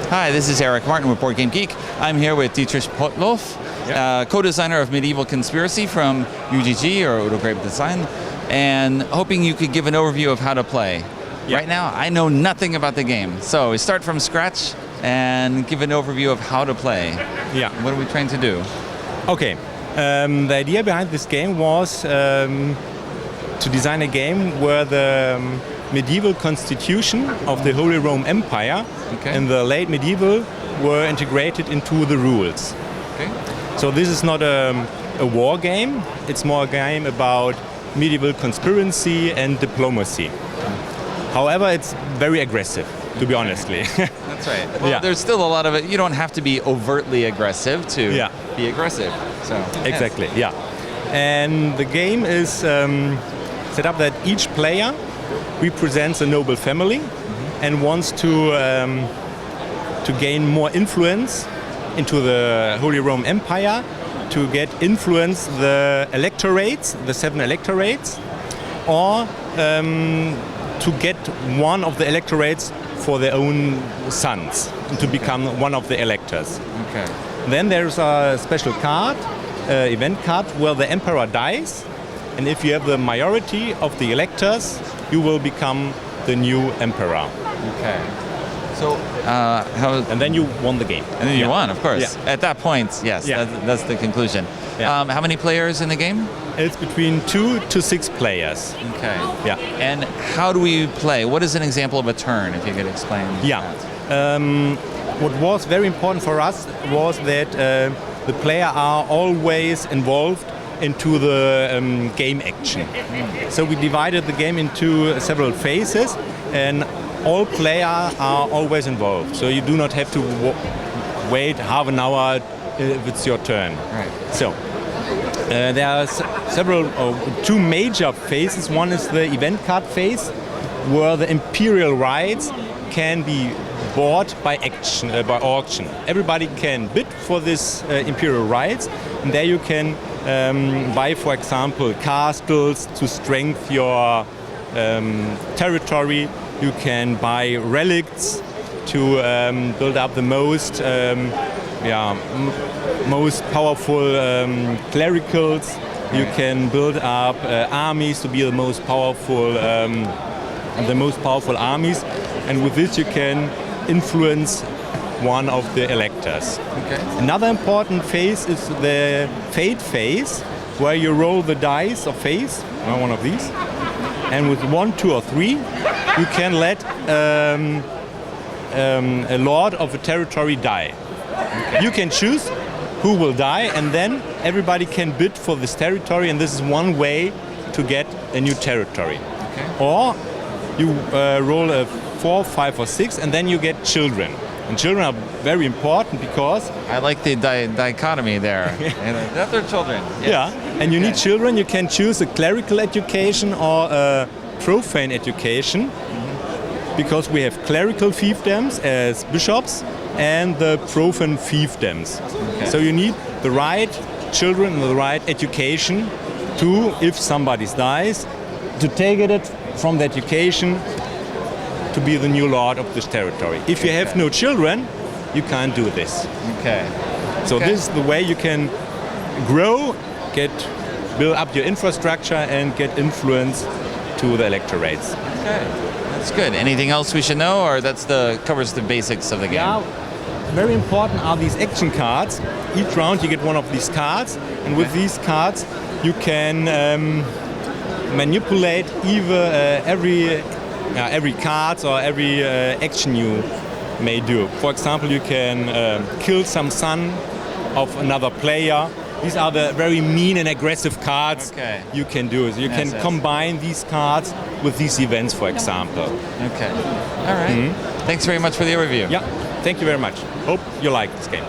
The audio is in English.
Hi, this is Eric Martin with BoardGameGeek. I'm here with Dietrich Potloff, co-designer of Medieval Conspiracy from UGG, or Udo Grape Design, and hoping you could give an overview of how to play. Right now, I know nothing about the game, so we start from scratch and give an overview of how to play. Yeah. What are we trying to do? Okay. The idea behind this game was to design a game where the medieval constitution of the Holy Roman Empire in the late medieval were integrated into the rules. Okay. So this is not a war game, it's more a game about medieval conspiracy and diplomacy. However, it's very aggressive, to be honestly. That's right. Well, there's still a lot of it. You don't have to be overtly aggressive to be aggressive. So exactly, And the game is set up that each player represents a noble family and wants to gain more influence into the Holy Roman Empire, to get influence the electorates, the 7 electorates, or to get one of the electorates for their own sons, to become one of the electors. Okay. Then there's a special card, event card, where the emperor dies, and if you have the majority of the electors, you will become the new emperor. Okay. So, and then you won the game. And then you won, of course. Yeah. At that point, yes, that's the conclusion. Yeah. How many players in the game? It's between 2 to 6 players. Okay. Yeah. And how do we play? What is an example of a turn, if you could explain that? What was very important for us was that the player are always involved into the game action. So we divided the game into several phases, and all players are always involved. So you do not have to wait half an hour if it's your turn. Right. So there are two major phases. One is the event card phase, where the imperial rights can be bought by auction. Everybody can bid for this imperial rights, and there you can buy, for example, castles to strengthen your territory. You can buy relics to build up the most powerful clericals. You can build up armies to be the most powerful armies, and with this you can influence one of the electors. Okay. Another important phase is the fate phase, where you roll the dice of fate, one of these, and with 1, 2, or 3, you can let a lord of a territory die. Okay. You can choose who will die, and then everybody can bid for this territory, and this is one way to get a new territory. Okay. Or you roll a 4, 5, or 6, and then you get children. And children are very important because... I like the dichotomy there. That they're children. Yes. Yeah, and you need children. You can choose a clerical education or a profane education, because we have clerical fiefdoms as bishops and the profane fiefdoms. Okay. So you need the right children and the right education to, if somebody dies, to take it from the education to be the new lord of this territory. If you have no children, you can't do this. Okay. So this is the way you can grow, build up your infrastructure, and get influence to the electorates. Okay, that's good. Anything else we should know, or covers the basics of the game? Yeah, very important are these action cards. Each round you get one of these cards, and with these cards you can manipulate either every card or every action you may do. For example, you can kill some son of another player. These are the very mean and aggressive cards you can do. So you can combine these cards with these events, for example. Okay. All right. Thanks very much for the overview. Yeah. Thank you very much. Hope you like this game.